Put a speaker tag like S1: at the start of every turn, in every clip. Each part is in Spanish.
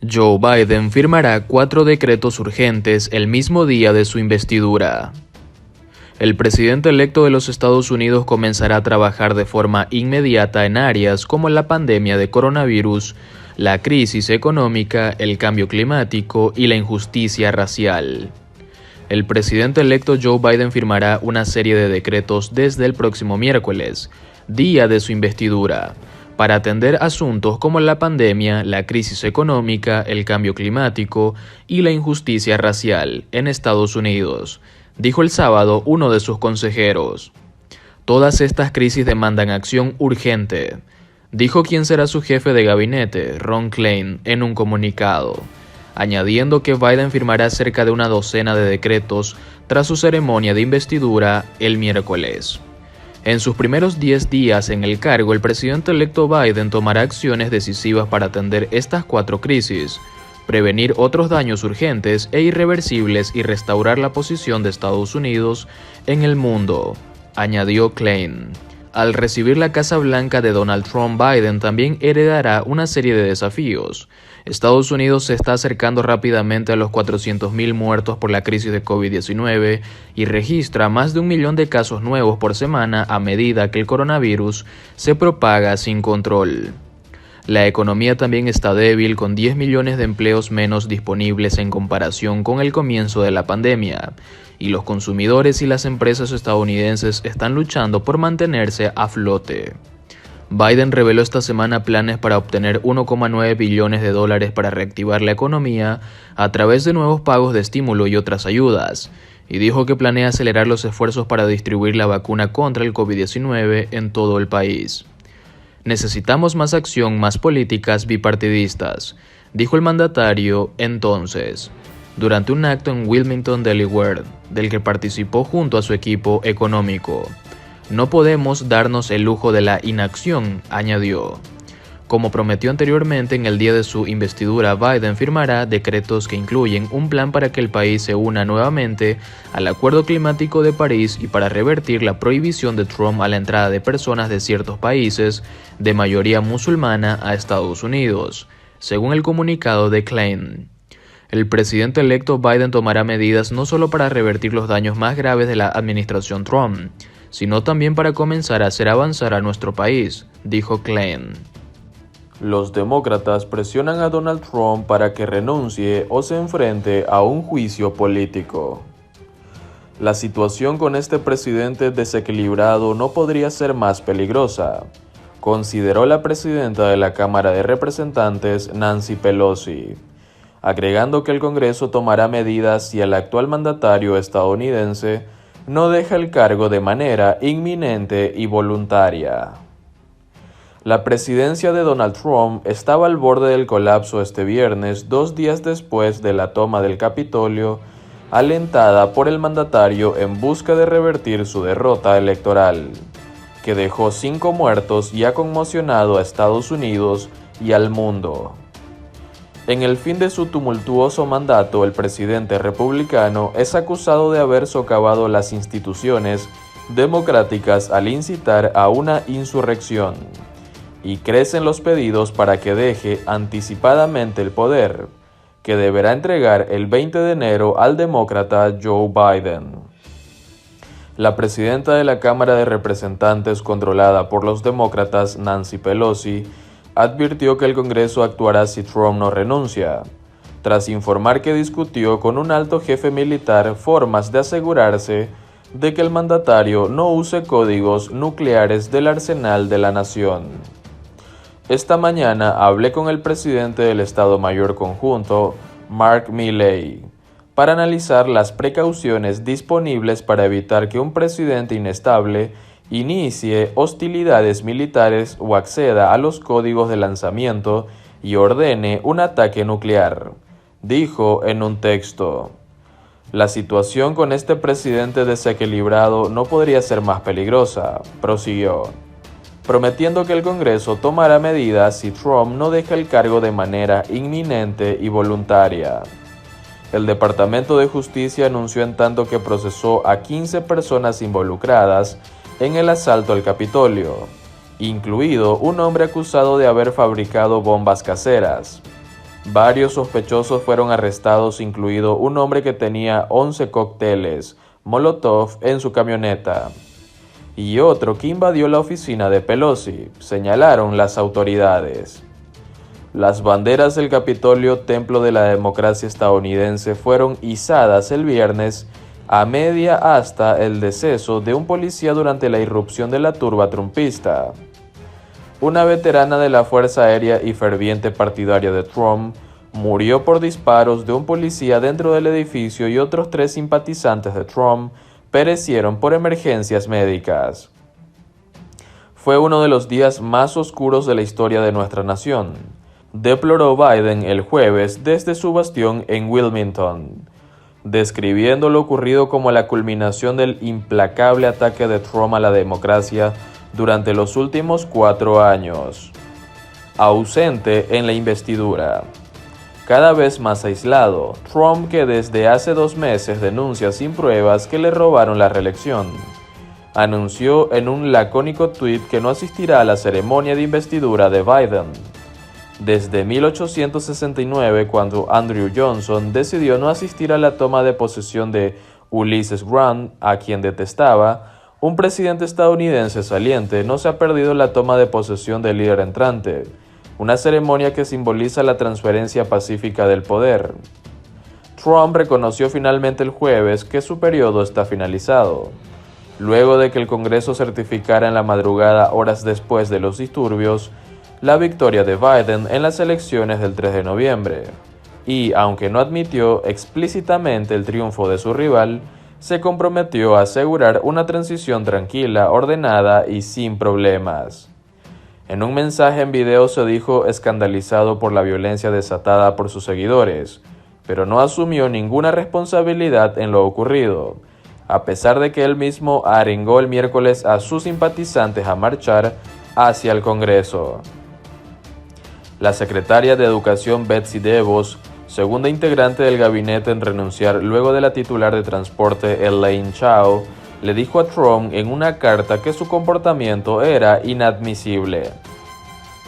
S1: Joe Biden firmará 4 decretos urgentes el mismo día de su investidura. El presidente electo de los Estados Unidos comenzará a trabajar de forma inmediata en áreas como la pandemia de coronavirus, la crisis económica, el cambio climático y la injusticia racial. El presidente electo Joe Biden firmará una serie de decretos desde el próximo miércoles, día de su investidura, para atender asuntos como la pandemia, la crisis económica, el cambio climático y la injusticia racial en Estados Unidos, dijo el sábado uno de sus consejeros. Todas estas crisis demandan acción urgente, dijo quien será su jefe de gabinete, Ron Klain, en un comunicado, añadiendo que Biden firmará cerca de una docena de decretos tras su ceremonia de investidura el miércoles. En sus primeros 10 días en el cargo, el presidente electo Biden tomará acciones decisivas para atender estas 4 crisis, prevenir otros daños urgentes e irreversibles y restaurar la posición de Estados Unidos en el mundo, añadió Klain. Al recibir la Casa Blanca de Donald Trump, Biden también heredará una serie de desafíos. Estados Unidos se está acercando rápidamente a los 400.000 muertos por la crisis de COVID-19 y registra más de 1 millón de casos nuevos por semana a medida que el coronavirus se propaga sin control. La economía también está débil, con 10 millones de empleos menos disponibles en comparación con el comienzo de la pandemia, y los consumidores y las empresas estadounidenses están luchando por mantenerse a flote. Biden reveló esta semana planes para obtener 1,9 billones de dólares para reactivar la economía a través de nuevos pagos de estímulo y otras ayudas, y dijo que planea acelerar los esfuerzos para distribuir la vacuna contra el COVID-19 en todo el país. Necesitamos más acción, más políticas bipartidistas, dijo el mandatario entonces, durante un acto en Wilmington, Delaware, del que participó junto a su equipo económico. No podemos darnos el lujo de la inacción, añadió. Como prometió anteriormente, en el día de su investidura, Biden firmará decretos que incluyen un plan para que el país se una nuevamente al Acuerdo Climático de París y para revertir la prohibición de Trump a la entrada de personas de ciertos países de mayoría musulmana a Estados Unidos, según el comunicado de Klain. El presidente electo Biden tomará medidas no solo para revertir los daños más graves de la administración Trump, sino también para comenzar a hacer avanzar a nuestro país, dijo Klain.
S2: Los demócratas presionan a Donald Trump para que renuncie o se enfrente a un juicio político. La situación con este presidente desequilibrado no podría ser más peligrosa, consideró la presidenta de la Cámara de Representantes, Nancy Pelosi, agregando que el Congreso tomará medidas si el actual mandatario estadounidense no deja el cargo de manera inminente y voluntaria. La presidencia de Donald Trump estaba al borde del colapso este viernes, 2 días después de la toma del Capitolio, alentada por el mandatario en busca de revertir su derrota electoral, que dejó 5 muertos y ha conmocionado a Estados Unidos y al mundo. En el fin de su tumultuoso mandato, el presidente republicano es acusado de haber socavado las instituciones democráticas al incitar a una insurrección, y crecen los pedidos para que deje anticipadamente el poder, que deberá entregar el 20 de enero al demócrata Joe Biden. La presidenta de la Cámara de Representantes, controlada por los demócratas, Nancy Pelosi, advirtió que el Congreso actuará si Trump no renuncia, tras informar que discutió con un alto jefe militar formas de asegurarse de que el mandatario no use códigos nucleares del arsenal de la nación. Esta mañana hablé con el presidente del Estado Mayor Conjunto, Mark Milley, para analizar las precauciones disponibles para evitar que un presidente inestable inicie hostilidades militares o acceda a los códigos de lanzamiento y ordene un ataque nuclear, dijo en un texto. La situación con este presidente desequilibrado no podría ser más peligrosa, prosiguió, prometiendo que el Congreso tomará medidas si Trump no deja el cargo de manera inminente y voluntaria. El Departamento de Justicia anunció en tanto que procesó a 15 personas involucradas en el asalto al Capitolio, incluido un hombre acusado de haber fabricado bombas caseras. Varios sospechosos fueron arrestados, incluido un hombre que tenía 11 cócteles Molotov en su camioneta y otro que invadió la oficina de Pelosi, señalaron las autoridades. Las banderas del Capitolio, templo de la democracia estadounidense, fueron izadas el viernes a media hasta el deceso de un policía durante la irrupción de la turba trumpista. Una veterana de la Fuerza Aérea y ferviente partidaria de Trump murió por disparos de un policía dentro del edificio y otros 3 simpatizantes de Trump perecieron por emergencias médicas. Fue uno de los días más oscuros de la historia de nuestra nación, deploró Biden el jueves desde su bastión en Wilmington, describiendo lo ocurrido como la culminación del implacable ataque de Trump a la democracia durante los últimos 4 años. Ausente en la investidura. Cada vez más aislado, Trump, que desde hace 2 meses denuncia sin pruebas que le robaron la reelección, anunció en un lacónico tuit que no asistirá a la ceremonia de investidura de Biden. Desde 1869, cuando Andrew Johnson decidió no asistir a la toma de posesión de Ulysses Grant, a quien detestaba, un presidente estadounidense saliente no se ha perdido la toma de posesión del líder entrante, una ceremonia que simboliza la transferencia pacífica del poder. Trump reconoció finalmente el jueves que su periodo está finalizado, luego de que el Congreso certificara en la madrugada, horas después de los disturbios, la victoria de Biden en las elecciones del 3 de noviembre, y aunque no admitió explícitamente el triunfo de su rival, se comprometió a asegurar una transición tranquila, ordenada y sin problemas. En un mensaje en video se dijo escandalizado por la violencia desatada por sus seguidores, pero no asumió ninguna responsabilidad en lo ocurrido, a pesar de que él mismo arengó el miércoles a sus simpatizantes a marchar hacia el Congreso. La secretaria de Educación Betsy DeVos, segunda integrante del gabinete en renunciar luego de la titular de Transporte Elaine Chao, le dijo a Trump en una carta que su comportamiento era inadmisible.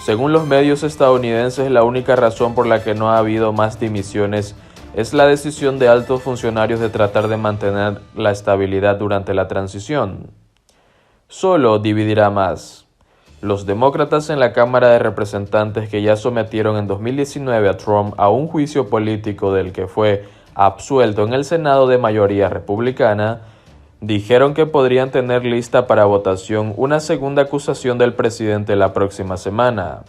S2: Según los medios estadounidenses, la única razón por la que no ha habido más dimisiones es la decisión de altos funcionarios de tratar de mantener la estabilidad durante la transición. Solo dividirá más. Los demócratas en la Cámara de Representantes, que ya sometieron en 2019 a Trump a un juicio político del que fue absuelto en el Senado de mayoría republicana, dijeron que podrían tener lista para votación una segunda acusación del presidente la próxima semana.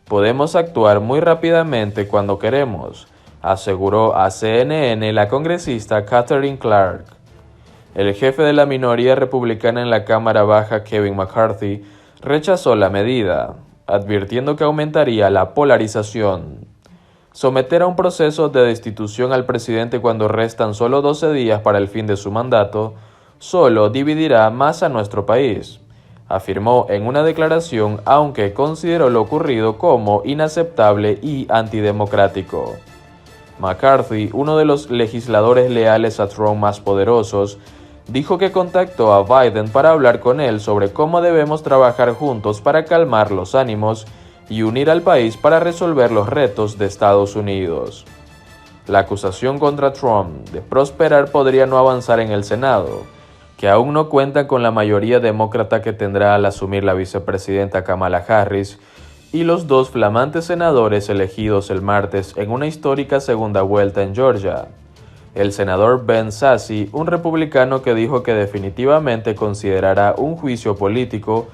S2: Podemos actuar muy rápidamente cuando queremos, aseguró a CNN la congresista Katherine Clark. El jefe de la minoría republicana en la Cámara Baja, Kevin McCarthy, rechazó la medida, advirtiendo que aumentaría la polarización. Someter a un proceso de destitución al presidente cuando restan solo 12 días para el fin de su mandato solo dividirá más a nuestro país, afirmó en una declaración, aunque consideró lo ocurrido como inaceptable y antidemocrático. McCarthy, uno de los legisladores leales a Trump más poderosos, dijo que contactó a Biden para hablar con él sobre cómo debemos trabajar juntos para calmar los ánimos y unir al país para resolver los retos de Estados Unidos. La acusación contra Trump de prosperar podría no avanzar en el Senado, que aún no cuenta con la mayoría demócrata que tendrá al asumir la vicepresidenta Kamala Harris, y los 2 flamantes senadores elegidos el martes en una histórica segunda vuelta en Georgia. El senador Ben Sasse, un republicano que dijo que definitivamente considerará un juicio político,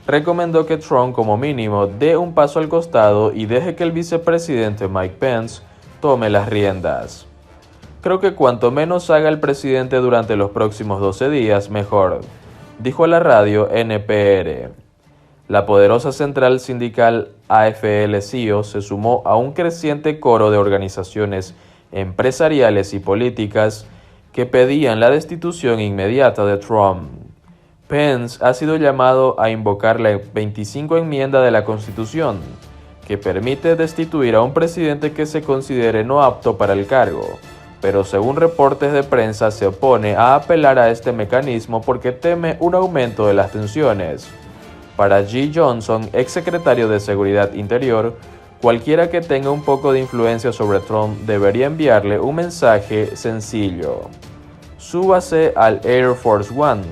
S2: recomendó que Trump como mínimo dé un paso al costado y deje que el vicepresidente Mike Pence tome las riendas. Creo que cuanto menos haga el presidente durante los próximos 12 días, mejor, dijo a la radio NPR. La poderosa central sindical AFL-CIO se sumó a un creciente coro de organizaciones empresariales y políticas que pedían la destitución inmediata de Trump. Pence ha sido llamado a invocar la 25 enmienda de la Constitución, que permite destituir a un presidente que se considere no apto para el cargo, pero según reportes de prensa se opone a apelar a este mecanismo porque teme un aumento de las tensiones. Para G. Johnson, exsecretario de Seguridad Interior, Cualquiera que tenga un poco de influencia sobre Trump debería enviarle un mensaje sencillo. Súbase al Air Force One,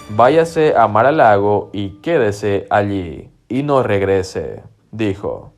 S2: váyase a Mar-a-Lago y quédese allí, y no regrese, dijo.